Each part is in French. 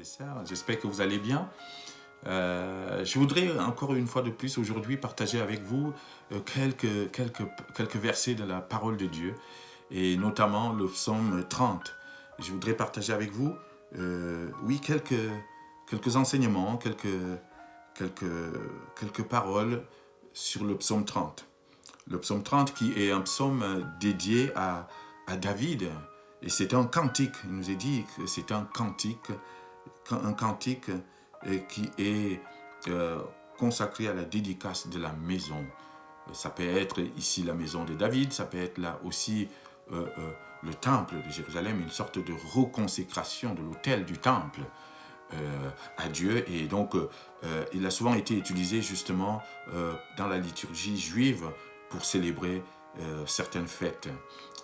et sœurs, j'espère que vous allez bien. Je voudrais encore une fois de plus aujourd'hui partager avec vous quelques versets de la parole de Dieu et notamment le psaume 30. Je voudrais partager avec vous, quelques enseignements, quelques paroles sur le psaume 30. Le psaume 30 qui est un psaume dédié à David. Et c'est un cantique, il nous est dit que c'est un cantique qui est consacré à la dédicace de la maison. Ça peut être ici la maison de David, ça peut être là aussi le temple de Jérusalem, une sorte de reconsécration de l'autel du temple à Dieu. Et donc, il a souvent été utilisé justement dans la liturgie juive pour célébrer certaines fêtes.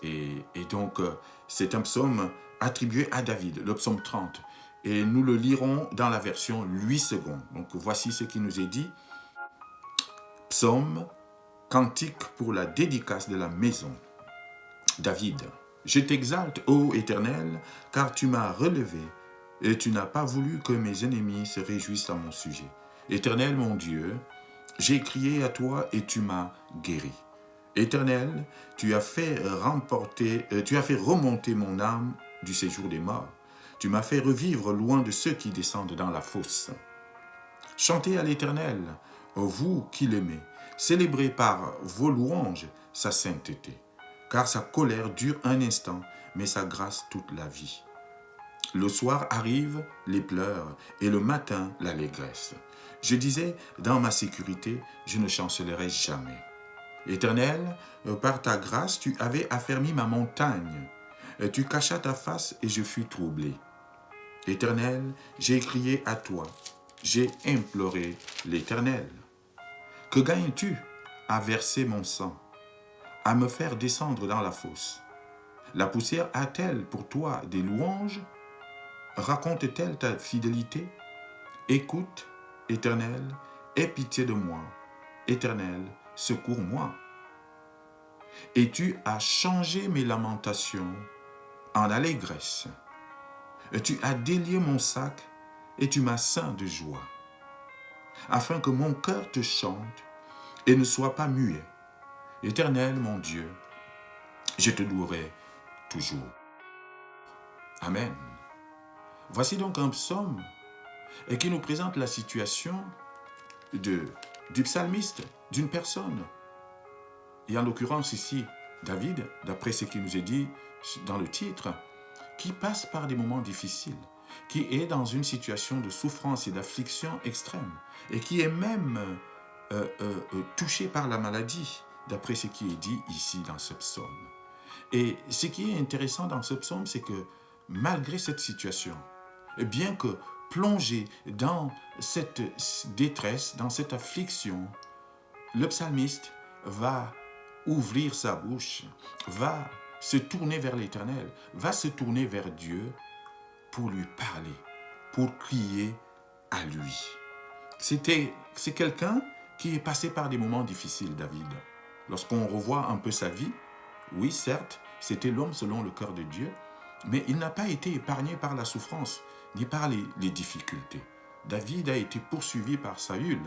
Et donc, c'est un psaume attribué à David, le psaume 30. Et nous le lirons dans la version 8 secondes. Donc, voici ce qui nous est dit. Psaume, cantique pour la dédicace de la maison. David, je t'exalte, ô Éternel, car tu m'as relevé, et tu n'as pas voulu que mes ennemis se réjouissent à mon sujet. Éternel, mon Dieu, j'ai crié à toi et tu m'as guéri. Éternel, tu as fait remonter mon âme du séjour des morts. Tu m'as fait revivre loin de ceux qui descendent dans la fosse. Chantez à l'Éternel, vous qui l'aimez. Célébrez par vos louanges sa sainteté. Car sa colère dure un instant, mais sa grâce toute la vie. Le soir arrivent les pleurs et le matin l'allégresse. Je disais, dans ma sécurité, je ne chancellerai jamais. Éternel, par ta grâce, tu avais affermi ma montagne. Tu cachas ta face et je fus troublé. Éternel, j'ai crié à toi. J'ai imploré l'Éternel. Que gagnes-tu à verser mon sang, à me faire descendre dans la fosse? La poussière a-t-elle pour toi des louanges? Raconte-t-elle ta fidélité? Écoute, Éternel, aie pitié de moi. Éternel, secours-moi. Et tu as changé mes lamentations en allégresse. Et tu as délié mon sac et tu m'as ceint de joie, afin que mon cœur te chante et ne soit pas muet. Éternel, mon Dieu, je te louerai toujours. Amen. Voici donc un psaume qui nous présente la situation du psalmiste, d'une personne. Et en l'occurrence ici, David, d'après ce qui nous est dit dans le titre, qui passe par des moments difficiles, qui est dans une situation de souffrance et d'affliction extrême, et qui est même touché par la maladie, d'après ce qui est dit ici dans ce psaume. Et ce qui est intéressant dans ce psaume, c'est que malgré cette situation, bien que plongé dans cette détresse, dans cette affliction, le psalmiste va ouvrir sa bouche, va se tourner vers l'Éternel, va se tourner vers Dieu pour lui parler, pour crier à lui. C'est quelqu'un qui est passé par des moments difficiles, David. Lorsqu'on revoit un peu sa vie, oui, certes, c'était l'homme selon le cœur de Dieu, mais il n'a pas été épargné par la souffrance, ni par les difficultés. David a été poursuivi par Saül,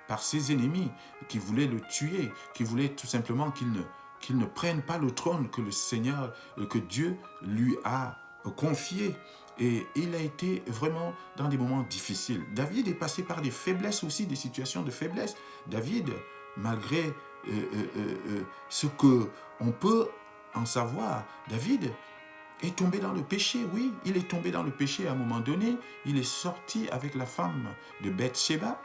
par ses ennemis qui voulaient le tuer, qui voulaient tout simplement qu'il ne prenne pas le trône que le Seigneur, que Dieu lui a confié. Et il a été vraiment dans des moments difficiles. David est passé par des faiblesses aussi, des situations de faiblesse. David, malgré ce qu'on peut en savoir, David est tombé dans le péché, oui, il est tombé dans le péché à un moment donné. Il est sorti avec la femme de Bathsheba,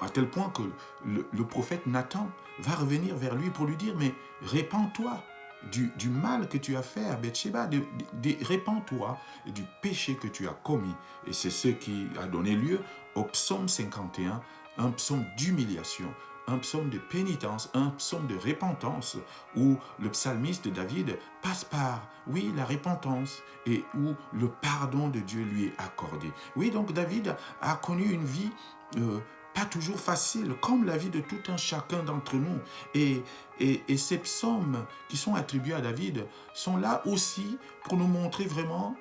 à tel point que le prophète Nathan va revenir vers lui pour lui dire, mais répands-toi du mal que tu as fait à Bathsheba, répands-toi du péché que tu as commis. Et c'est ce qui a donné lieu au psaume 51, un psaume d'humiliation, un psaume de pénitence, un psaume de repentance, où le psalmiste David passe par, oui, la repentance, et où le pardon de Dieu lui est accordé. Oui, donc David a connu une vie pas toujours facile, comme la vie de tout un chacun d'entre nous. Et ces psaumes qui sont attribués à David sont là aussi pour nous montrer vraiment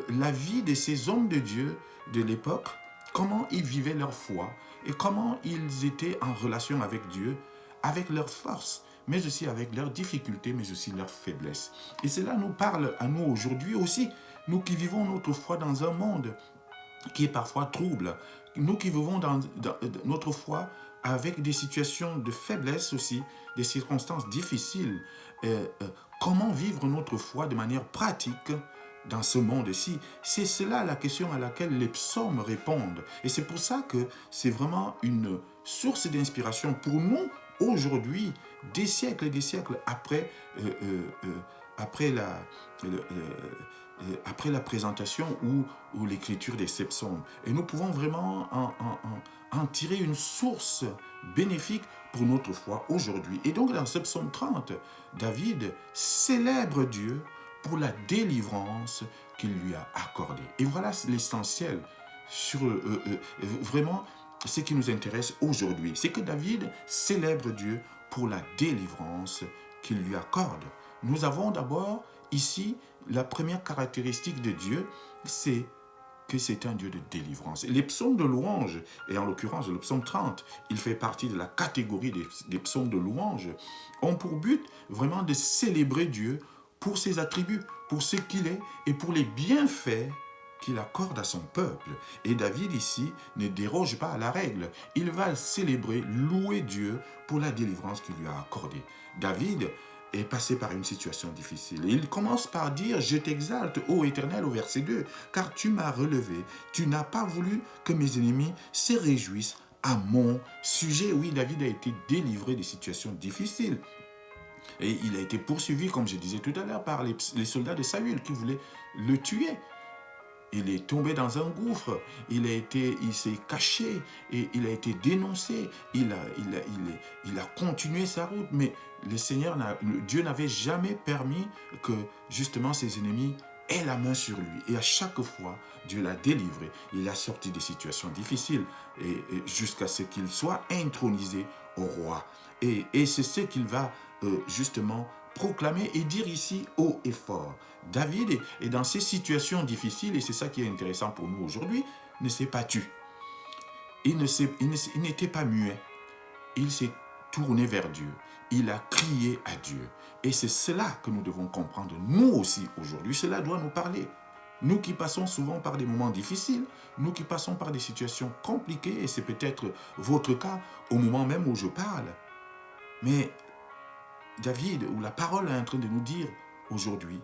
la vie de ces hommes de Dieu de l'époque, comment ils vivaient leur foi et comment ils étaient en relation avec Dieu, avec leurs forces, mais aussi avec leurs difficultés, mais aussi leurs faiblesses. Et cela nous parle à nous aujourd'hui aussi, nous qui vivons notre foi dans un monde qui est parfois trouble, nous qui vivons dans notre foi avec des situations de faiblesse aussi, des circonstances difficiles, comment vivre notre foi de manière pratique dans ce monde-ci? C'est cela la question à laquelle les psaumes répondent. Et c'est pour ça que c'est vraiment une source d'inspiration pour nous aujourd'hui, des siècles et des siècles après, après la, après la présentation ou l'écriture des sept psaumes. Et nous pouvons vraiment en tirer une source bénéfique pour notre foi aujourd'hui. Et donc dans ce psaume 30, David célèbre Dieu pour la délivrance qu'il lui a accordée. Et voilà l'essentiel sur vraiment ce qui nous intéresse aujourd'hui. C'est que David célèbre Dieu pour la délivrance qu'il lui accorde. Nous avons d'abord ici la première caractéristique de Dieu, c'est que c'est un Dieu de délivrance. Et les psaumes de louange, et en l'occurrence le psaume 30, il fait partie de la catégorie des psaumes de louange, ont pour but vraiment de célébrer Dieu pour ses attributs, pour ce qu'il est et pour les bienfaits qu'il accorde à son peuple. Et David ici ne déroge pas à la règle. Il va célébrer, louer Dieu pour la délivrance qu'il lui a accordée. David est passé par une situation difficile. Et il commence par dire « Je t'exalte, ô Éternel » au verset 2, « car tu m'as relevé, tu n'as pas voulu que mes ennemis se réjouissent à mon sujet. » Oui, David a été délivré des situations difficiles. Et il a été poursuivi, comme je disais tout à l'heure, par les soldats de Saül qui voulaient le tuer. Il est tombé dans un gouffre, il s'est caché et il a été dénoncé. Il a continué sa route, mais Dieu n'avait jamais permis que justement ses ennemis aient la main sur lui. Et à chaque fois, Dieu l'a délivré. Il l'a sorti des situations difficiles et jusqu'à ce qu'il soit intronisé au roi. Et c'est ce qu'il va justement proclamer et dire ici haut et fort. David est dans ces situations difficiles, et c'est ça qui est intéressant pour nous aujourd'hui, ne s'est pas tu. Il n'était pas muet. Il s'est tourné vers Dieu. Il a crié à Dieu. Et c'est cela que nous devons comprendre, nous aussi aujourd'hui. Cela doit nous parler. Nous qui passons souvent par des moments difficiles, nous qui passons par des situations compliquées, et c'est peut-être votre cas au moment même où je parle. Mais David, ou la parole est en train de nous dire aujourd'hui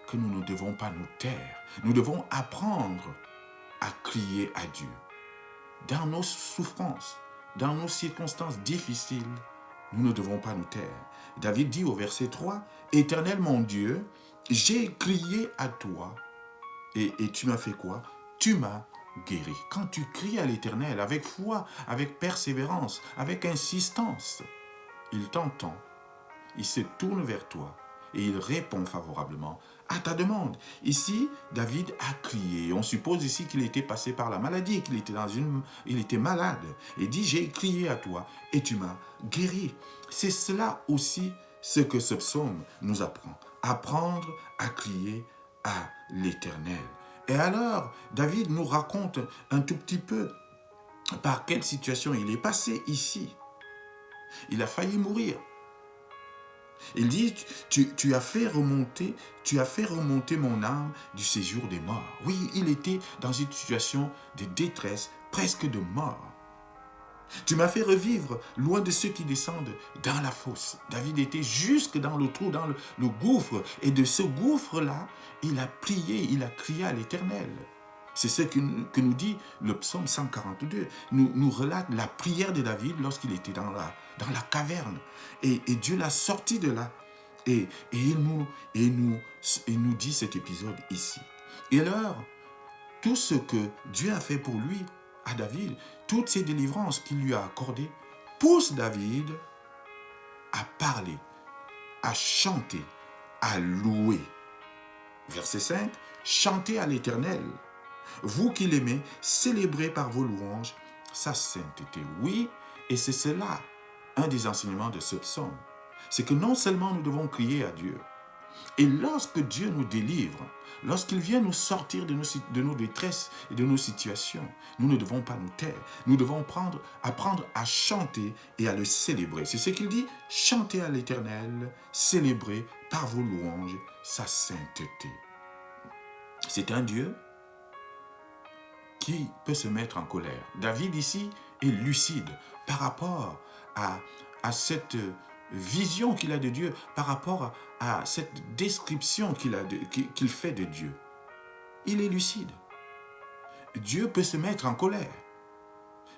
que nous ne devons pas nous taire. Nous devons apprendre à crier à Dieu. Dans nos souffrances, dans nos circonstances difficiles, nous ne devons pas nous taire. David dit au verset 3, « Éternel mon Dieu, j'ai crié à toi et tu m'as fait quoi? Tu m'as guéri. » Quand tu cries à l'Éternel avec foi, avec persévérance, avec insistance, il t'entend. Il se tourne vers toi et il répond favorablement à ta demande. Ici, David a crié. On suppose ici qu'il était passé par la maladie, il était malade. Et dit, j'ai crié à toi et tu m'as guéri. C'est cela aussi ce que ce psaume nous apprend. Apprendre à crier à l'Éternel. Et alors, David nous raconte un tout petit peu par quelle situation il est passé ici. Il a failli mourir. Il dit, tu as fait remonter mon âme du séjour des morts. Oui, il était dans une situation de détresse, presque de mort. Tu m'as fait revivre loin de ceux qui descendent dans la fosse. David était jusque dans le trou, dans le gouffre. Et de ce gouffre-là, il a prié, il a crié à l'Éternel. C'est ce que nous dit le psaume 142. Nous relate la prière de David lorsqu'il était dans la caverne. Et Dieu l'a sorti de là. Et il nous dit cet épisode ici. Et alors, tout ce que Dieu a fait pour lui, à David, toutes ces délivrances qu'il lui a accordées, poussent David à parler, à chanter, à louer. Verset 5, « Chantez à l'Éternel. Vous qui l'aimez, célébrez par vos louanges sa sainteté. » Oui, et c'est cela, un des enseignements de ce psaume. C'est que non seulement nous devons crier à Dieu, Et lorsque Dieu nous délivre, lorsqu'il vient nous sortir de nos détresses et de nos situations, nous ne devons pas nous taire. Nous devons apprendre à chanter et à le célébrer. C'est ce qu'il dit, chantez à l'Éternel, célébrez par vos louanges sa sainteté. C'est un Dieu qui peut se mettre en colère. David ici est lucide par rapport à cette vision qu'il a de Dieu, par rapport à cette description qu'il fait de Dieu. Il est lucide. Dieu peut se mettre en colère.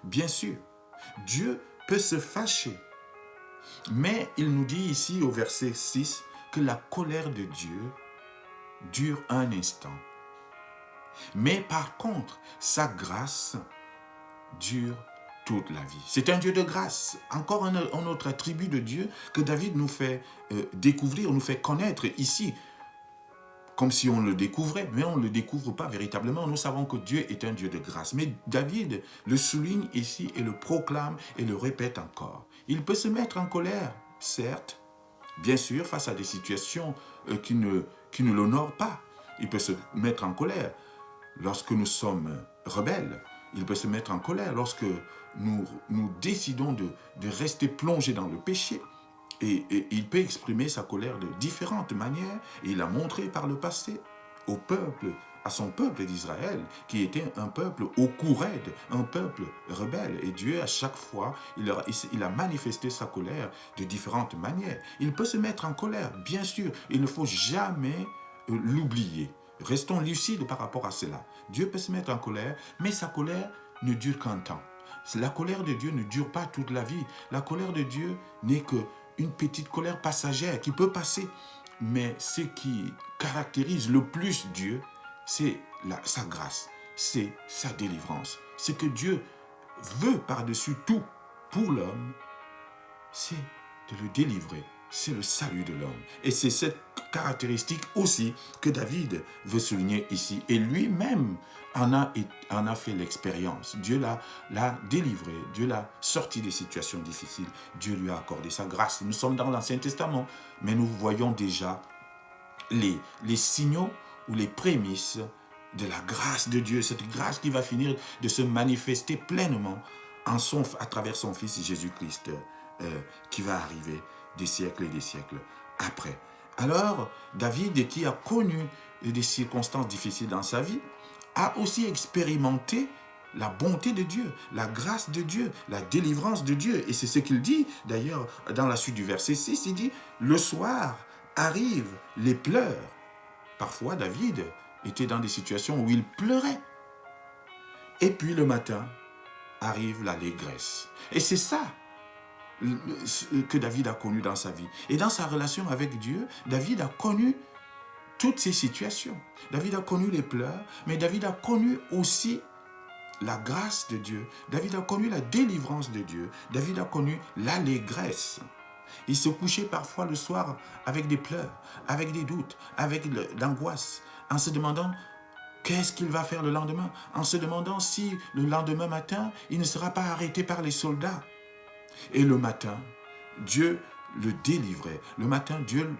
Bien sûr, Dieu peut se fâcher. Mais il nous dit ici au verset 6 que la colère de Dieu dure un instant. Mais par contre, sa grâce dure toute la vie. C'est un Dieu de grâce. Encore un autre attribut de Dieu que David nous fait découvrir, nous fait connaître ici, comme si on le découvrait, mais on ne le découvre pas véritablement. Nous savons que Dieu est un Dieu de grâce. Mais David le souligne ici et le proclame et le répète encore. Il peut se mettre en colère, certes, bien sûr, face à des situations qui ne l'honorent pas. Il peut se mettre en colère lorsque nous sommes rebelles. Il peut se mettre en colère lorsque nous décidons de rester plongés dans le péché. Et il peut exprimer sa colère de différentes manières. Et il a montré par le passé à son peuple d'Israël, qui était un peuple au cou raide, un peuple rebelle. Et Dieu, à chaque fois, il a manifesté sa colère de différentes manières. Il peut se mettre en colère, bien sûr. Il ne faut jamais l'oublier. Restons lucides par rapport à cela. Dieu peut se mettre en colère, mais sa colère ne dure qu'un temps. La colère de Dieu ne dure pas toute la vie. La colère de Dieu n'est qu'une petite colère passagère qui peut passer. Mais ce qui caractérise le plus Dieu, c'est sa grâce, c'est sa délivrance. Ce que Dieu veut par-dessus tout pour l'homme, c'est de le délivrer. C'est le salut de l'homme. Et c'est cette caractéristique aussi que David veut souligner ici. Et lui-même en a fait l'expérience. Dieu l'a délivré. Dieu l'a sorti des situations difficiles. Dieu lui a accordé sa grâce. Nous sommes dans l'Ancien Testament, mais nous voyons déjà les signaux ou les prémices de la grâce de Dieu. Cette grâce qui va finir de se manifester pleinement à travers son Fils Jésus-Christ qui va arriver des siècles et des siècles après. Alors, David, qui a connu des circonstances difficiles dans sa vie, a aussi expérimenté la bonté de Dieu, la grâce de Dieu, la délivrance de Dieu. Et c'est ce qu'il dit, d'ailleurs, dans la suite du verset 6, il dit « Le soir arrivent les pleurs ». Parfois, David était dans des situations où il pleurait. Et puis le matin, arrive l'allégresse. Et c'est ça que David a connu dans sa vie. Et dans sa relation avec Dieu, David a connu toutes ces situations. David a connu les pleurs, mais David a connu aussi la grâce de Dieu. David a connu la délivrance de Dieu. David a connu l'allégresse. Il se couchait parfois le soir avec des pleurs, avec des doutes, avec l'angoisse, en se demandant qu'est-ce qu'il va faire le lendemain, en se demandant si le lendemain matin, il ne sera pas arrêté par les soldats. Et le matin, Dieu le délivrait. Le matin, Dieu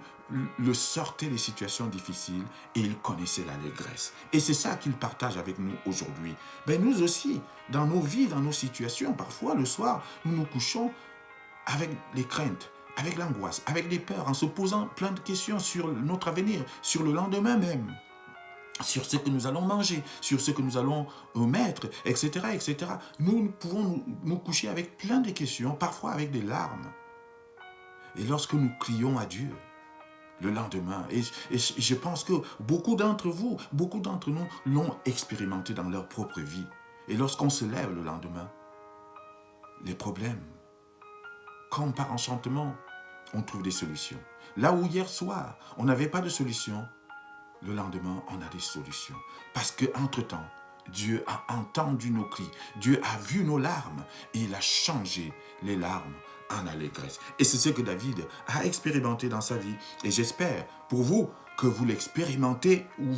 le sortait des situations difficiles et il connaissait l'allégresse. Et c'est ça qu'il partage avec nous aujourd'hui. Ben nous aussi, dans nos vies, dans nos situations, parfois le soir, nous nous couchons avec les craintes, avec l'angoisse, avec des peurs, en se posant plein de questions sur notre avenir, sur le lendemain même, sur ce que nous allons manger, sur ce que nous allons mettre, etc., etc. Nous pouvons nous coucher avec plein de questions, parfois avec des larmes. Et lorsque nous crions à Dieu, le lendemain, et je pense que beaucoup d'entre vous, beaucoup d'entre nous l'ont expérimenté dans leur propre vie. Et lorsqu'on se lève le lendemain, les problèmes, comme par enchantement, on trouve des solutions. Là où hier soir, on n'avait pas de solution, le lendemain, on a des solutions. Parce qu'entre-temps, Dieu a entendu nos cris, Dieu a vu nos larmes et il a changé les larmes en allégresse. Et c'est ce que David a expérimenté dans sa vie. Et j'espère pour vous que vous l'expérimentez ou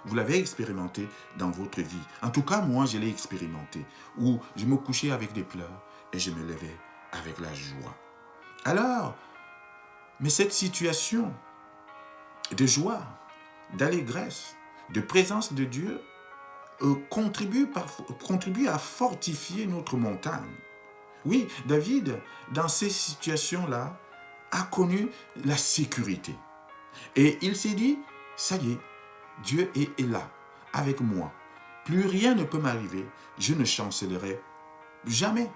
vous l'avez expérimenté dans votre vie. En tout cas, moi, je l'ai expérimenté. Où je me couchais avec des pleurs et je me levais avec la joie. Alors, mais cette situation de joie, d'allégresse, de présence de Dieu contribue à fortifier notre montagne. Oui, David, dans ces situations-là, a connu la sécurité. Et il s'est dit, ça y est, Dieu est là, avec moi. Plus rien ne peut m'arriver, je ne chancellerai jamais.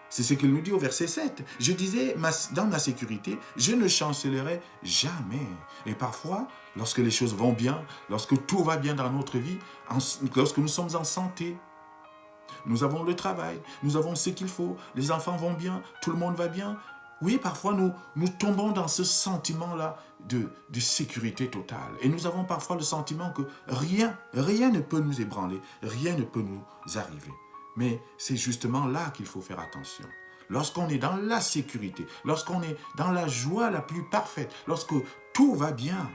C'est ce qu'il nous dit au verset 7. Je disais, dans ma sécurité, je ne chancellerai jamais. Et parfois, lorsque les choses vont bien, lorsque tout va bien dans notre vie, lorsque nous sommes en santé, nous avons le travail, nous avons ce qu'il faut, les enfants vont bien, tout le monde va bien. Oui, parfois nous tombons dans ce sentiment-là de sécurité totale. Et nous avons parfois le sentiment que rien ne peut nous ébranler, rien ne peut nous arriver. Mais c'est justement là qu'il faut faire attention. Lorsqu'on est dans la sécurité, lorsqu'on est dans la joie la plus parfaite, lorsque tout va bien,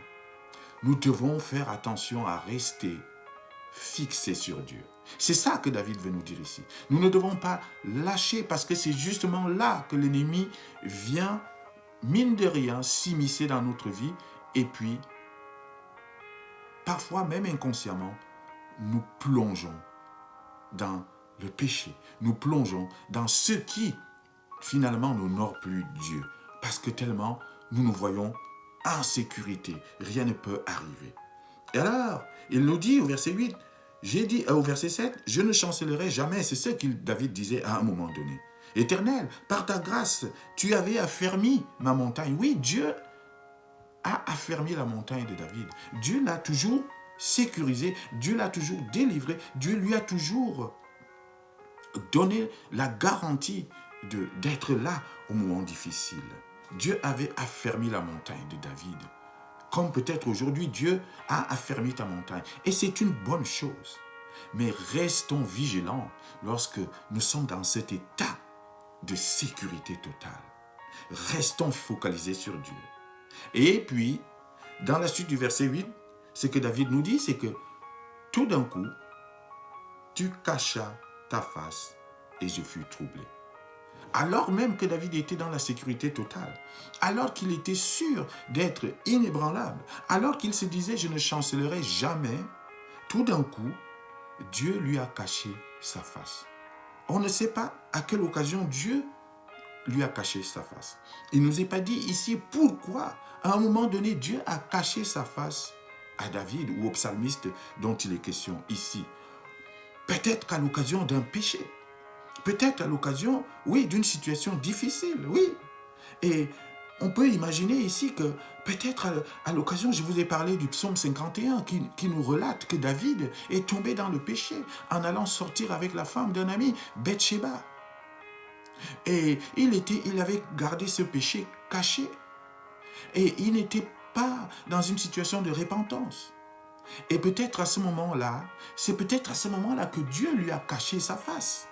nous devons faire attention à rester fixés sur Dieu. C'est ça que David veut nous dire ici. Nous ne devons pas lâcher parce que c'est justement là que l'ennemi vient, mine de rien, s'immiscer dans notre vie et puis, parfois même inconsciemment, nous plongeons dans le péché. Nous plongeons dans ce qui, finalement, n'honore plus Dieu. Parce que tellement, nous nous voyons en sécurité. Rien ne peut arriver. Et alors, il nous dit au verset 8, j'ai dit au verset 7, je ne chancellerai jamais. C'est ce que David disait à un moment donné. Éternel, par ta grâce, tu avais affermi ma montagne. Oui, Dieu a affermi la montagne de David. Dieu l'a toujours sécurisé, Dieu l'a toujours délivré, Dieu lui a toujours donné la garantie d'être là au moment difficile. Dieu avait affermi la montagne de David. Comme peut-être aujourd'hui, Dieu a affermi ta montagne. Et c'est une bonne chose. Mais restons vigilants lorsque nous sommes dans cet état de sécurité totale. Restons focalisés sur Dieu. Et puis, dans la suite du verset 8, ce que David nous dit, c'est que tout d'un coup, tu cachas ta face et je fus troublé. Alors même que David était dans la sécurité totale, alors qu'il était sûr d'être inébranlable, alors qu'il se disait « je ne chancellerai jamais », tout d'un coup, Dieu lui a caché sa face. On ne sait pas à quelle occasion Dieu lui a caché sa face. Il ne nous est pas dit ici pourquoi, à un moment donné, Dieu a caché sa face à David ou au psalmiste dont il est question ici. Peut-être qu'à l'occasion d'un péché. Peut-être à l'occasion, oui, d'une situation difficile, oui. Et on peut imaginer ici que peut-être à l'occasion, je vous ai parlé du psaume 51 qui nous relate que David est tombé dans le péché en allant sortir avec la femme d'un ami, Bathsheba. Et il avait gardé ce péché caché. Et il n'était pas dans une situation de repentance. Et peut-être à ce moment-là, c'est peut-être à ce moment-là que Dieu lui a caché sa face.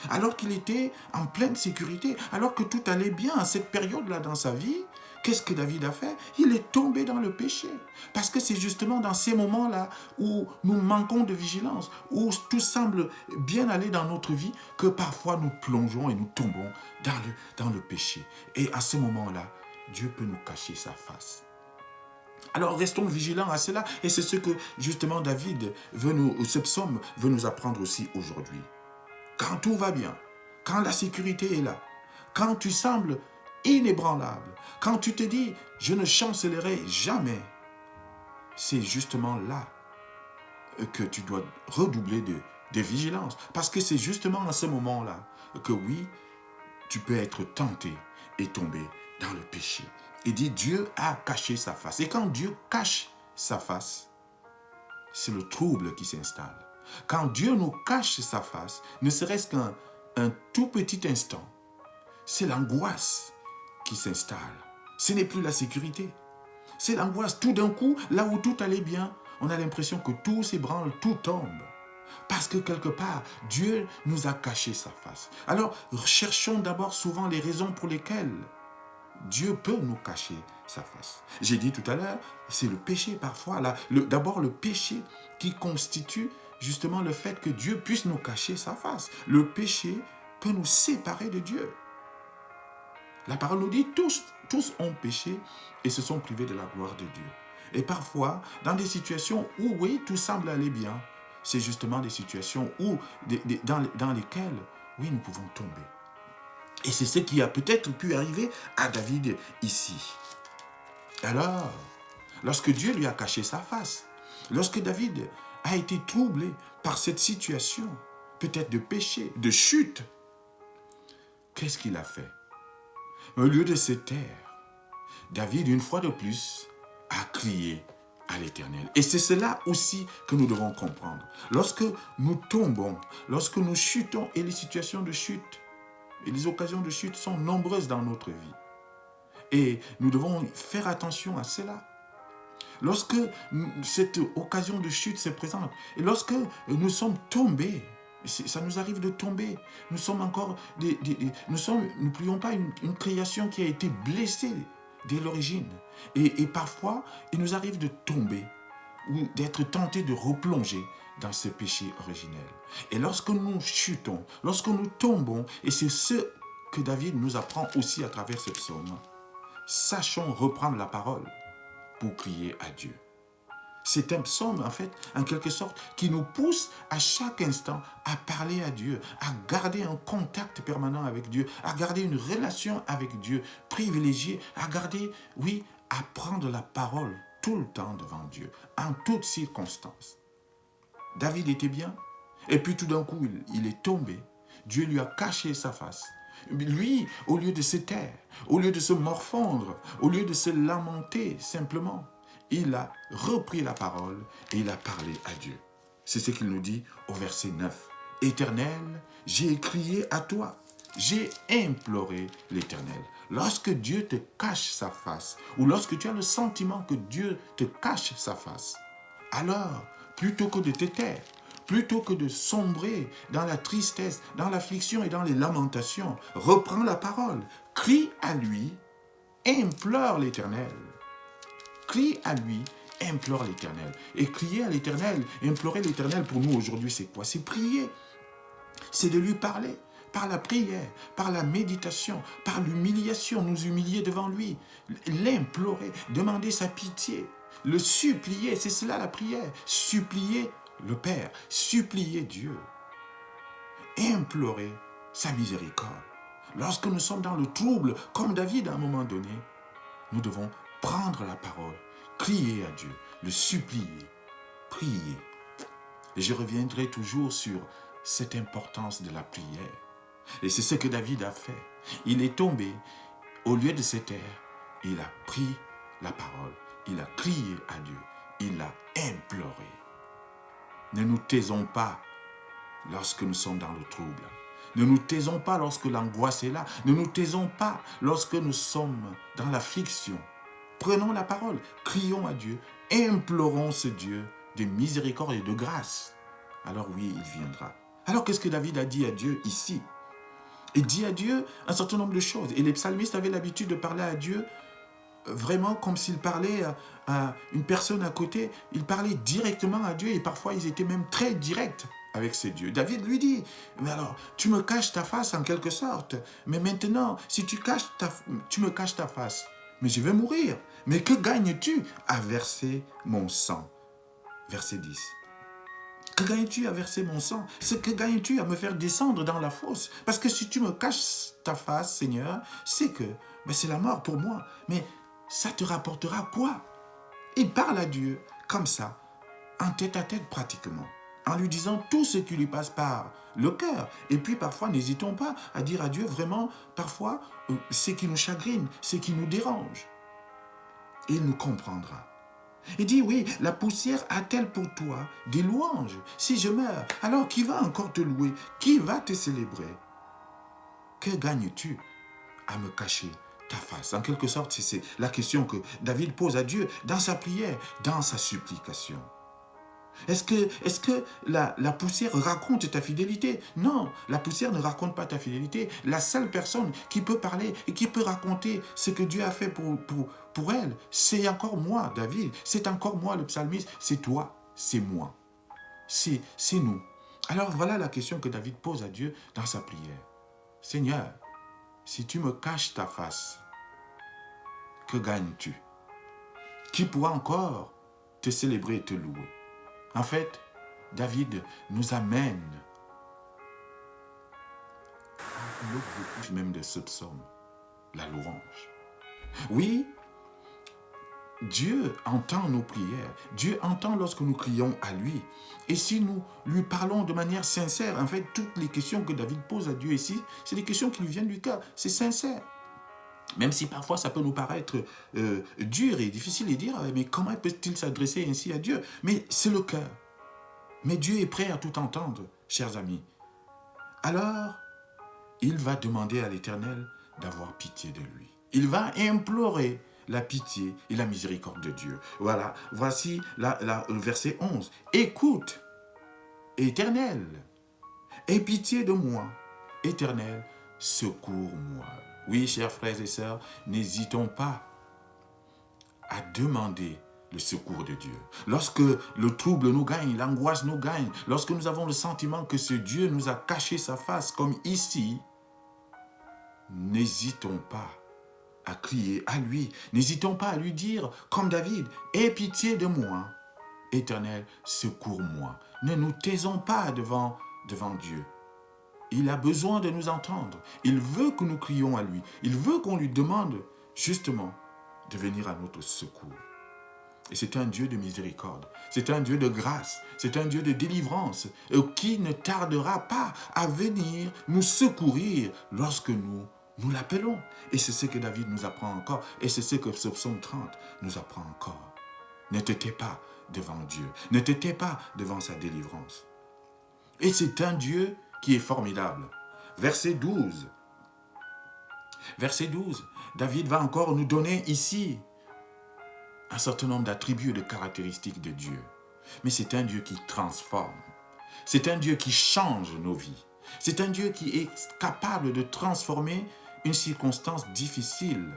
Alors qu'il était en pleine sécurité, alors que tout allait bien à cette période-là dans sa vie, qu'est-ce que David a fait? Il est tombé dans le péché. Parce que c'est justement dans ces moments-là où nous manquons de vigilance, où tout semble bien aller dans notre vie, que parfois nous plongeons et nous tombons dans le péché. Et à ce moment-là, Dieu peut nous cacher sa face. Alors restons vigilants à cela, et c'est ce que justement David ce psaume veut nous apprendre aussi aujourd'hui. Quand tout va bien, quand la sécurité est là, quand tu sembles inébranlable, quand tu te dis « je ne chancellerai jamais », c'est justement là que tu dois redoubler de vigilance. Parce que c'est justement à ce moment-là que oui, tu peux être tenté et tomber dans le péché. Il dit Dieu a caché sa face. Et quand Dieu cache sa face, c'est le trouble qui s'installe. Quand Dieu nous cache sa face, ne serait-ce qu'un tout petit instant, c'est l'angoisse qui s'installe. Ce n'est plus la sécurité. C'est l'angoisse. Tout d'un coup, là où tout allait bien, on a l'impression que tout s'ébranle, tout tombe. Parce que quelque part, Dieu nous a caché sa face. Alors, cherchons d'abord souvent les raisons pour lesquelles Dieu peut nous cacher sa face. J'ai dit tout à l'heure, c'est le péché parfois. D'abord le péché qui constitue justement le fait que Dieu puisse nous cacher sa face. Le péché peut nous séparer de Dieu. La parole nous dit, tous ont péché et se sont privés de la gloire de Dieu. Et parfois, dans des situations où, oui, tout semble aller bien, c'est justement des situations où, dans lesquelles, oui, nous pouvons tomber. Et c'est ce qui a peut-être pu arriver à David ici. Alors, lorsque Dieu lui a caché sa face, lorsque David a été troublé par cette situation, peut-être de péché, de chute, qu'est-ce qu'il a fait? Au lieu de se taire, David, une fois de plus, a crié à l'Éternel. Et c'est cela aussi que nous devons comprendre. Lorsque nous tombons, lorsque nous chutons, et les situations de chute, et les occasions de chute sont nombreuses dans notre vie. Et nous devons faire attention à cela. Lorsque cette occasion de chute se présente, et lorsque nous sommes tombés, ça nous arrive de tomber, nous sommes encore, n'oublions pas une création qui a été blessée dès l'origine. Et parfois, il nous arrive de tomber ou d'être tenté de replonger dans ce péché originel. Et lorsque nous chutons, lorsque nous tombons, et c'est ce que David nous apprend aussi à travers ce psaume, sachons reprendre la parole pour crier à Dieu. C'est un psaume, en fait, en quelque sorte, qui nous pousse à chaque instant à parler à Dieu, à garder un contact permanent avec Dieu, à garder une relation avec Dieu privilégiée, à garder, oui, à prendre la parole tout le temps devant Dieu, en toutes circonstances. David était bien, et puis tout d'un coup, il est tombé. Dieu lui a caché sa face. Lui, au lieu de se taire, au lieu de se morfondre, au lieu de se lamenter simplement, il a repris la parole et il a parlé à Dieu. C'est ce qu'il nous dit au verset 9. « Éternel, j'ai crié à toi, j'ai imploré l'Éternel. » Lorsque Dieu te cache sa face, ou lorsque tu as le sentiment que Dieu te cache sa face, alors, plutôt que de te taire, plutôt que de sombrer dans la tristesse, dans l'affliction et dans les lamentations, reprends la parole, crie à lui, implore l'Éternel. Crie à lui, implore l'Éternel. Et crier à l'Éternel, implorer l'Éternel pour nous aujourd'hui, c'est quoi? C'est prier. C'est de lui parler par la prière, par la méditation, par l'humiliation, nous humilier devant lui, l'implorer, demander sa pitié, le supplier, c'est cela la prière. Supplier le Père, supplier Dieu, implorer sa miséricorde. Lorsque nous sommes dans le trouble, comme David à un moment donné, nous devons prendre la parole, crier à Dieu, le supplier, prier. Et je reviendrai toujours sur cette importance de la prière. Et c'est ce que David a fait. Il est tombé, au lieu de se taire, il a pris la parole, il a crié à Dieu, il a imploré. Ne nous taisons pas lorsque nous sommes dans le trouble. Ne nous taisons pas lorsque l'angoisse est là. Ne nous taisons pas lorsque nous sommes dans l'affliction. Prenons la parole, crions à Dieu, implorons ce Dieu de miséricorde et de grâce. Alors oui, il viendra. Alors qu'est-ce que David a dit à Dieu ici? Il dit à Dieu un certain nombre de choses. Et les psalmistes avaient l'habitude de parler à Dieu vraiment comme s'ils parlaient à une personne à côté. Ils parlaient directement à Dieu et parfois ils étaient même très directs avec ces dieux. David lui dit, mais alors, tu me caches ta face en quelque sorte. Mais maintenant, si tu me caches ta face, mais je vais mourir. Mais que gagnes-tu à verser mon sang? Verset 10. Que gagnes-tu à verser mon sang? Que gagnes-tu à me faire descendre dans la fosse? Parce que si tu me caches ta face, Seigneur, c'est que c'est la mort pour moi. Mais ça te rapportera quoi? Il parle à Dieu comme ça, en tête à tête pratiquement, en lui disant tout ce qui lui passe par le cœur. Et puis parfois, n'hésitons pas à dire à Dieu vraiment, parfois, ce qui nous chagrine, ce qui nous dérange. Et il nous comprendra. Il dit, oui, la poussière a-t-elle pour toi des louanges? Si je meurs, alors qui va encore te louer? Qui va te célébrer? Que gagnes-tu à me cacher ta face? En quelque sorte, c'est la question que David pose à Dieu dans sa prière, dans sa supplication. Est-ce que la poussière raconte ta fidélité? Non, la poussière ne raconte pas ta fidélité. La seule personne qui peut parler et qui peut raconter ce que Dieu a fait pour elle, c'est encore moi, David. C'est encore moi, le psalmiste. C'est toi, c'est moi. C'est nous. Alors voilà la question que David pose à Dieu dans sa prière. Seigneur, si tu me caches ta face, que gagnes-tu? Qui pourra encore te célébrer et te louer? En fait, David nous amène à l'objectif même de ce psaume, la louange. Oui, Dieu entend nos prières. Dieu entend lorsque nous crions à lui. Et si nous lui parlons de manière sincère, en fait, toutes les questions que David pose à Dieu ici, c'est des questions qui lui viennent du cœur. C'est sincère. Même si parfois ça peut nous paraître dur et difficile de dire, mais comment peut-il s'adresser ainsi à Dieu? Mais c'est le cœur. Mais Dieu est prêt à tout entendre, chers amis. Alors, il va demander à l'Éternel d'avoir pitié de lui. Il va implorer la pitié et la miséricorde de Dieu. Voilà, voici le verset 11. Écoute, Éternel, aie pitié de moi. Éternel, secours-moi. Oui, chers frères et sœurs, n'hésitons pas à demander le secours de Dieu. Lorsque le trouble nous gagne, l'angoisse nous gagne, lorsque nous avons le sentiment que ce Dieu nous a caché sa face, comme ici, n'hésitons pas à crier à lui. N'hésitons pas à lui dire, comme David, « Aie pitié de moi, Éternel, secours-moi. » Ne nous taisons pas devant Dieu. Il a besoin de nous entendre. Il veut que nous crions à lui. Il veut qu'on lui demande justement de venir à notre secours. Et c'est un Dieu de miséricorde. C'est un Dieu de grâce. C'est un Dieu de délivrance qui ne tardera pas à venir nous secourir lorsque nous l'appelons. Et c'est ce que David nous apprend encore. Et c'est ce que ce psaume 30 nous apprend encore. Ne te tais pas devant Dieu. Ne te tais pas devant sa délivrance. Et c'est un Dieu qui est formidable. Verset 12. Verset 12. David va encore nous donner ici un certain nombre d'attributs et de caractéristiques de Dieu. Mais c'est un Dieu qui transforme. C'est un Dieu qui change nos vies. C'est un Dieu qui est capable de transformer une circonstance difficile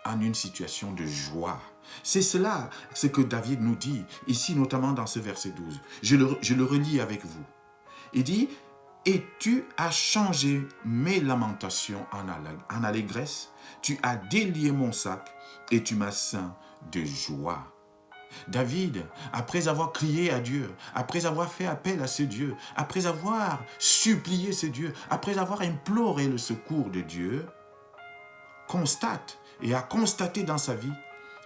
en une situation de joie. C'est cela ce que David nous dit, ici notamment dans ce verset 12. Je le relis avec vous. Il dit, « Et tu as changé mes lamentations en allégresse, tu as délié mon sac et tu m'as ceint de joie. » David, après avoir crié à Dieu, après avoir fait appel à ce Dieu, après avoir supplié ce Dieu, après avoir imploré le secours de Dieu, constate et a constaté dans sa vie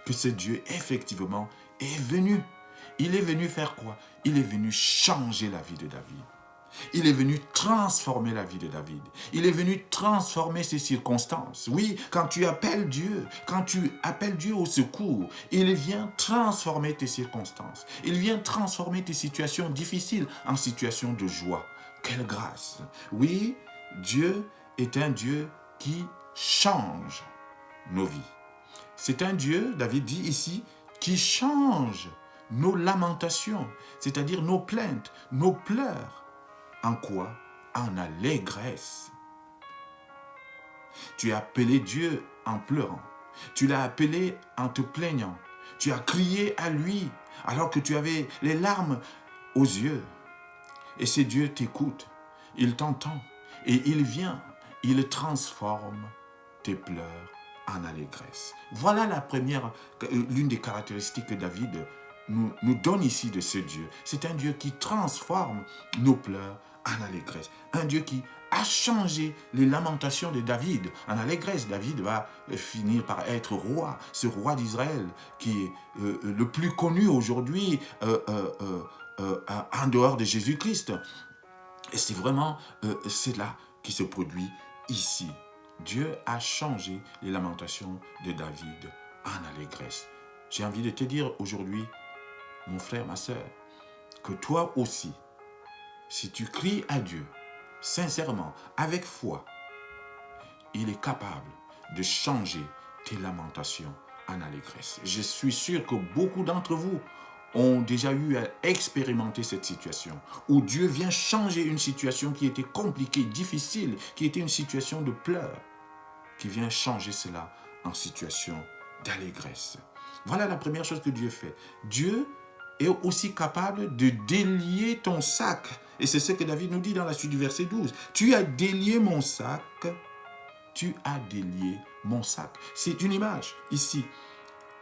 que ce Dieu, effectivement, est venu. Il est venu faire quoi? Il est venu changer la vie de David. Il est venu transformer la vie de David. Il est venu transformer ses circonstances. Oui, quand tu appelles Dieu au secours, il vient transformer tes circonstances. Il vient transformer tes situations difficiles en situations de joie. Quelle grâce! Oui, Dieu est un Dieu qui change nos vies. C'est un Dieu, David dit ici, qui change nos lamentations, c'est-à-dire nos plaintes, nos pleurs. En quoi? En allégresse. Tu as appelé Dieu en pleurant. Tu l'as appelé en te plaignant. Tu as crié à lui alors que tu avais les larmes aux yeux. Et ce Dieu t'écoute. Il t'entend. Et il vient. Il transforme tes pleurs en allégresse. Voilà l'une des caractéristiques que David nous donne ici de ce Dieu. C'est un Dieu qui transforme nos pleurs en allégresse. Un Dieu qui a changé les lamentations de David en allégresse. David va finir par être roi, ce roi d'Israël qui est le plus connu aujourd'hui en dehors de Jésus-Christ. Et c'est vraiment cela qui se produit ici. Dieu a changé les lamentations de David en allégresse. J'ai envie de te dire aujourd'hui, mon frère, ma sœur, que toi aussi, si tu cries à Dieu, sincèrement, avec foi, il est capable de changer tes lamentations en allégresse. Je suis sûr que beaucoup d'entre vous ont déjà eu à expérimenter cette situation où Dieu vient changer une situation qui était compliquée, difficile, qui était une situation de pleurs, qui vient changer cela en situation d'allégresse. Voilà la première chose que Dieu fait. Dieu est aussi capable de délier ton sac. Et c'est ce que David nous dit dans la suite du verset 12. Tu as délié mon sac, tu as délié mon sac. C'est une image ici.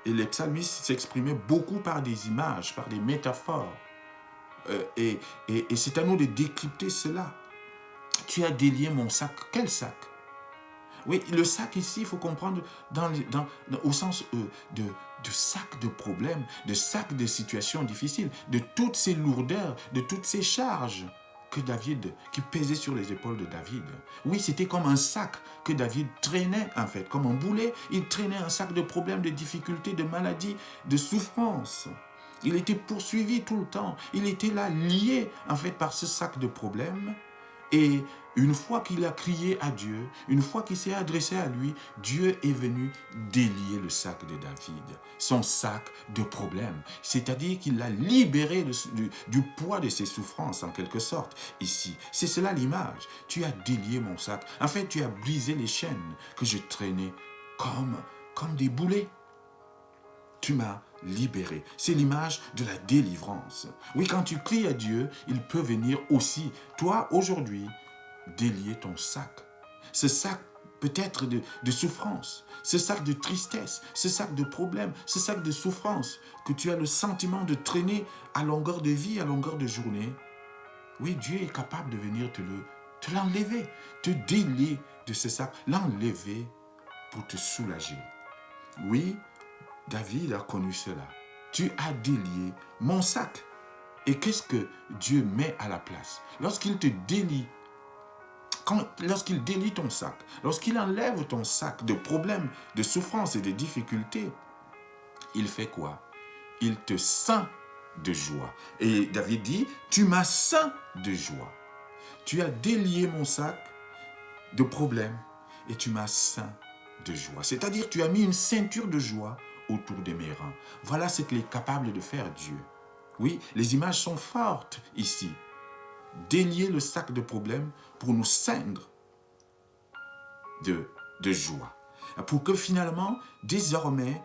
Et les psalmistes s'exprimaient beaucoup par des images, par des métaphores. Et c'est à nous de décrypter cela. Tu as délié mon sac. Quel sac? Oui, le sac ici, il faut comprendre au sens de sac de problèmes, de sac de situations difficiles, de toutes ces lourdeurs, de toutes ces charges qui pesaient sur les épaules de David. Oui, c'était comme un sac que David traînait, en fait, comme un boulet. Il traînait un sac de problèmes, de difficultés, de maladies, de souffrances. Il était poursuivi tout le temps. Il était là, lié, en fait, par ce sac de problèmes. Et une fois qu'il a crié à Dieu, une fois qu'il s'est adressé à lui, Dieu est venu délier le sac de David, son sac de problèmes. C'est-à-dire qu'il l'a libéré du poids de ses souffrances, en quelque sorte, ici. C'est cela l'image. Tu as délié mon sac. En fait, tu as brisé les chaînes que je traînais comme des boulets. Tu m'as libéré. C'est l'image de la délivrance. Oui, quand tu cries à Dieu, il peut venir aussi, toi, aujourd'hui, délier ton sac. Ce sac peut-être de souffrance, ce sac de tristesse, ce sac de problèmes, ce sac de souffrance que tu as le sentiment de traîner à longueur de vie, à longueur de journée. Oui, Dieu est capable de venir te l'enlever, te délier de ce sac, l'enlever pour te soulager. Oui, David a connu cela. Tu as délié mon sac. Et qu'est-ce que Dieu met à la place? Lorsqu'il te délie, lorsqu'il délie ton sac, lorsqu'il enlève ton sac de problèmes, de souffrances et de difficultés, il fait quoi? Il te ceint de joie. Et David dit, tu m'as ceint de joie. Tu as délié mon sac de problèmes et tu m'as ceint de joie. C'est-à-dire, tu as mis une ceinture de joie autour de mes reins. Voilà ce qu'il est capable de faire, Dieu. Oui, les images sont fortes ici. Délier le sac de problèmes pour nous ceindre de joie. Pour que finalement, désormais,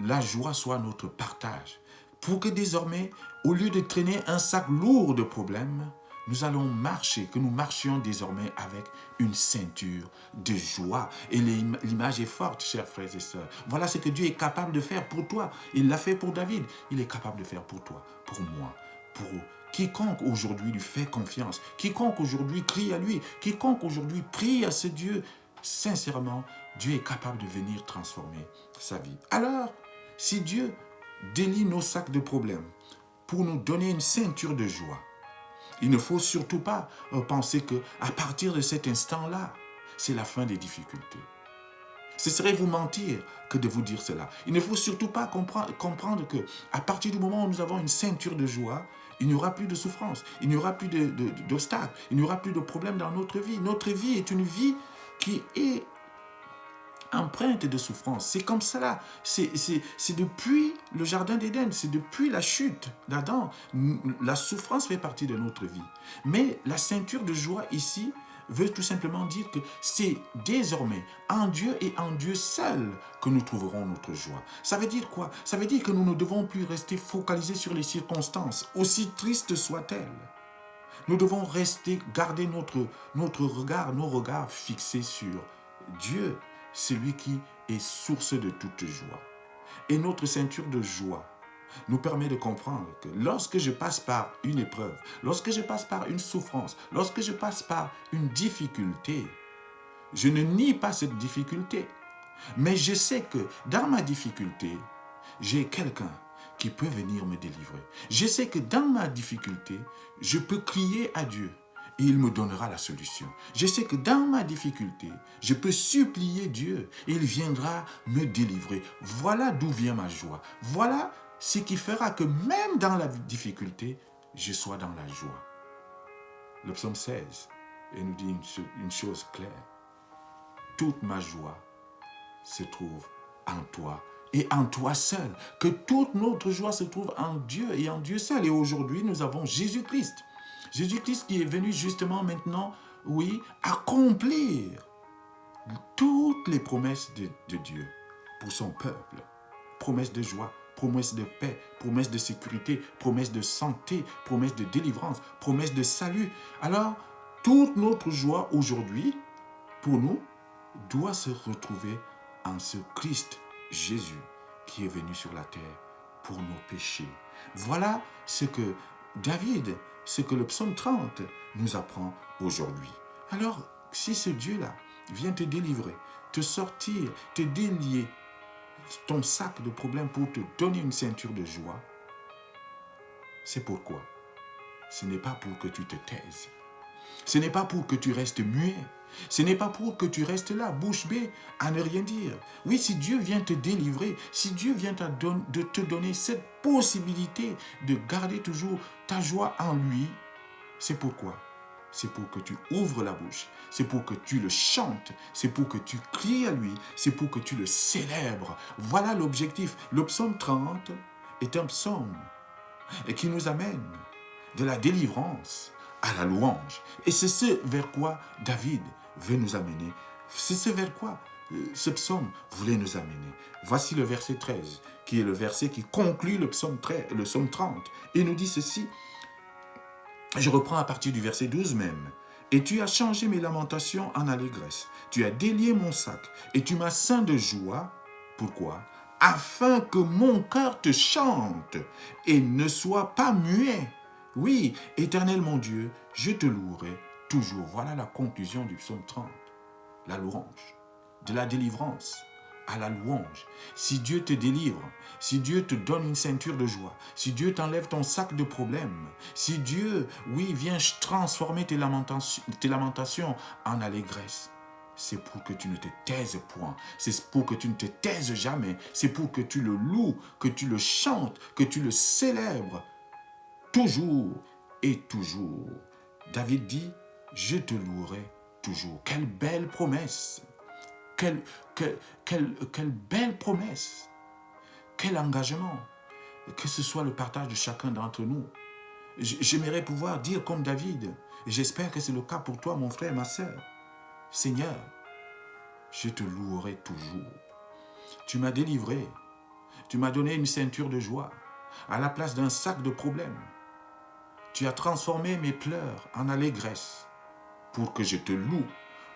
la joie soit notre partage. Pour que désormais, au lieu de traîner un sac lourd de problèmes, nous allons marcher, que nous marchions désormais avec une ceinture de joie. Et l'image est forte, chers frères et sœurs. Voilà ce que Dieu est capable de faire pour toi. Il l'a fait pour David. Il est capable de faire pour toi, pour moi, pour quiconque aujourd'hui lui fait confiance. Quiconque aujourd'hui crie à lui. Quiconque aujourd'hui prie à ce Dieu. Sincèrement, Dieu est capable de venir transformer sa vie. Alors, si Dieu délie nos sacs de problèmes pour nous donner une ceinture de joie, il ne faut surtout pas penser qu'à partir de cet instant-là, c'est la fin des difficultés. Ce serait vous mentir que de vous dire cela. Il ne faut surtout pas comprendre qu'à partir du moment où nous avons une ceinture de joie, il n'y aura plus de souffrance, il n'y aura plus d'obstacles, il n'y aura plus de problèmes dans notre vie. Notre vie est une vie qui est empreinte de souffrance. C'est comme cela. C'est depuis le jardin d'Éden, c'est depuis la chute d'Adam. La souffrance fait partie de notre vie. Mais la ceinture de joie ici veut tout simplement dire que c'est désormais en Dieu et en Dieu seul que nous trouverons notre joie. Ça veut dire quoi? Ça veut dire que nous ne devons plus rester focalisés sur les circonstances, aussi tristes soient-elles. Nous devons garder nos regards fixés sur Dieu, celui qui est source de toute joie. Et notre ceinture de joie nous permet de comprendre que lorsque je passe par une épreuve, lorsque je passe par une souffrance, lorsque je passe par une difficulté, je ne nie pas cette difficulté, mais je sais que dans ma difficulté, j'ai quelqu'un qui peut venir me délivrer. Je sais que dans ma difficulté, je peux crier à Dieu et il me donnera la solution. Je sais que dans ma difficulté, je peux supplier Dieu et il viendra me délivrer. Voilà d'où vient ma joie. Voilà ce qui fera que même dans la difficulté, je sois dans la joie. Le psaume 16 nous dit une chose claire. Toute ma joie se trouve en toi et en toi seul. Que toute notre joie se trouve en Dieu et en Dieu seul. Et aujourd'hui, nous avons Jésus-Christ. Jésus-Christ qui est venu justement maintenant, oui, accomplir toutes les promesses de Dieu pour son peuple. Promesses de joie, promesses de paix, promesses de sécurité, promesses de santé, promesses de délivrance, promesses de salut. Alors, toute notre joie aujourd'hui, pour nous, doit se retrouver en ce Christ Jésus qui est venu sur la terre pour nos péchés. Voilà ce que David, ce que le psaume 30 nous apprend aujourd'hui. Alors, si ce Dieu-là vient te délivrer, te sortir, te délier ton sac de problèmes pour te donner une ceinture de joie, c'est pourquoi. Ce n'est pas pour que tu te taises. Ce n'est pas pour que tu restes muet. Ce n'est pas pour que tu restes là, bouche bée, à ne rien dire. Oui, si Dieu vient te délivrer, si Dieu vient de te donner cette possibilité de garder toujours ta joie en lui, c'est pourquoi. C'est pour que tu ouvres la bouche, c'est pour que tu le chantes, c'est pour que tu cries à lui, c'est pour que tu le célèbres. Voilà l'objectif. Le psaume 30 est un psaume qui nous amène de la délivrance à la louange. Et c'est ce vers quoi David veut nous amener. C'est ce vers quoi ce psaume voulait nous amener. Voici le verset 13, qui est le verset qui conclut le psaume 30. Il nous dit ceci. Je reprends à partir du verset 12 même. Et tu as changé mes lamentations en allégresse. Tu as délié mon sac et tu m'as ceint de joie. Pourquoi? Afin que mon cœur te chante et ne soit pas muet. Oui, Éternel mon Dieu, je te louerai toujours. Voilà la conclusion du psaume 30. La louange, de la délivrance à la louange. Si Dieu te délivre, si Dieu te donne une ceinture de joie, si Dieu t'enlève ton sac de problèmes, si Dieu, oui, vient transformer tes lamentations en allégresse, c'est pour que tu ne te taises point, c'est pour que tu ne te taises jamais, c'est pour que tu le loues, que tu le chantes, que tu le célèbres, toujours et toujours. David dit, je te louerai toujours. Quelle belle promesse! Quelle belle promesse! Quel engagement! Que ce soit le partage de chacun d'entre nous. J'aimerais pouvoir dire comme David, et j'espère que c'est le cas pour toi, mon frère, ma sœur. Seigneur, je te louerai toujours. Tu m'as délivré. Tu m'as donné une ceinture de joie à la place d'un sac de problèmes. Tu as transformé mes pleurs en allégresse pour que je te loue,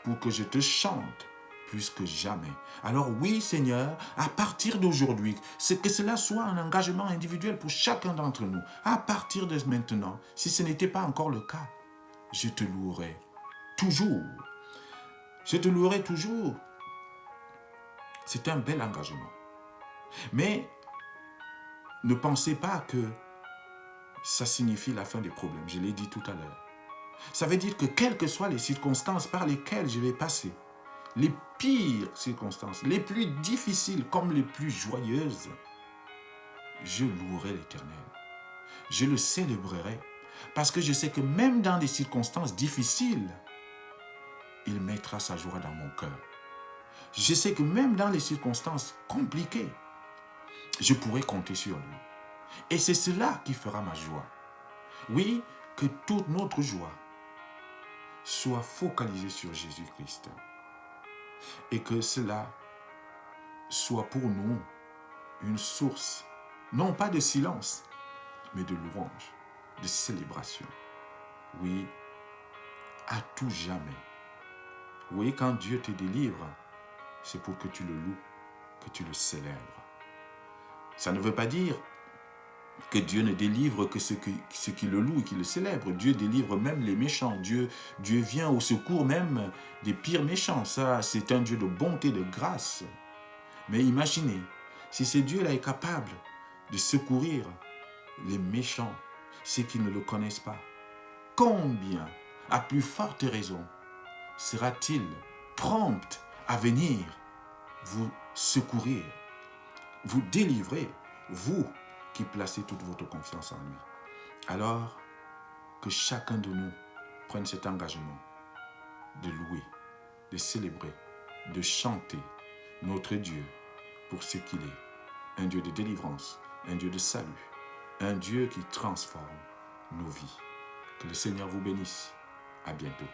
pour que je te chante plus que jamais. Alors oui, Seigneur, à partir d'aujourd'hui, c'est que cela soit un engagement individuel pour chacun d'entre nous. À partir de maintenant, si ce n'était pas encore le cas, je te louerai toujours. Je te louerai toujours. C'est un bel engagement. Mais ne pensez pas que ça signifie la fin des problèmes. Je l'ai dit tout à l'heure. Ça veut dire que quelles que soient les circonstances par lesquelles je vais passer, les pires circonstances, les plus difficiles comme les plus joyeuses, je louerai l'Éternel. Je le célébrerai parce que je sais que même dans des circonstances difficiles, il mettra sa joie dans mon cœur. Je sais que même dans les circonstances compliquées, je pourrai compter sur lui. Et c'est cela qui fera ma joie. Oui, que toute notre joie soit focalisée sur Jésus-Christ. Et que cela soit pour nous une source, non pas de silence, mais de louange, de célébration. Oui, à tout jamais. Oui, quand Dieu te délivre, c'est pour que tu le loues, que tu le célèbres. Ça ne veut pas dire que Dieu ne délivre que ceux qui le louent et qui le célèbrent. Dieu délivre même les méchants. Dieu vient au secours même des pires méchants. Ça, c'est un Dieu de bonté, de grâce. Mais imaginez, si ce Dieu-là est capable de secourir les méchants, ceux qui ne le connaissent pas, combien, à plus forte raison, sera-t-il prompt à venir vous secourir, vous délivrer, vous qui placez toute votre confiance en lui. Alors, que chacun de nous prenne cet engagement de louer, de célébrer, de chanter notre Dieu pour ce qu'il est. Un Dieu de délivrance, un Dieu de salut, un Dieu qui transforme nos vies. Que le Seigneur vous bénisse. À bientôt.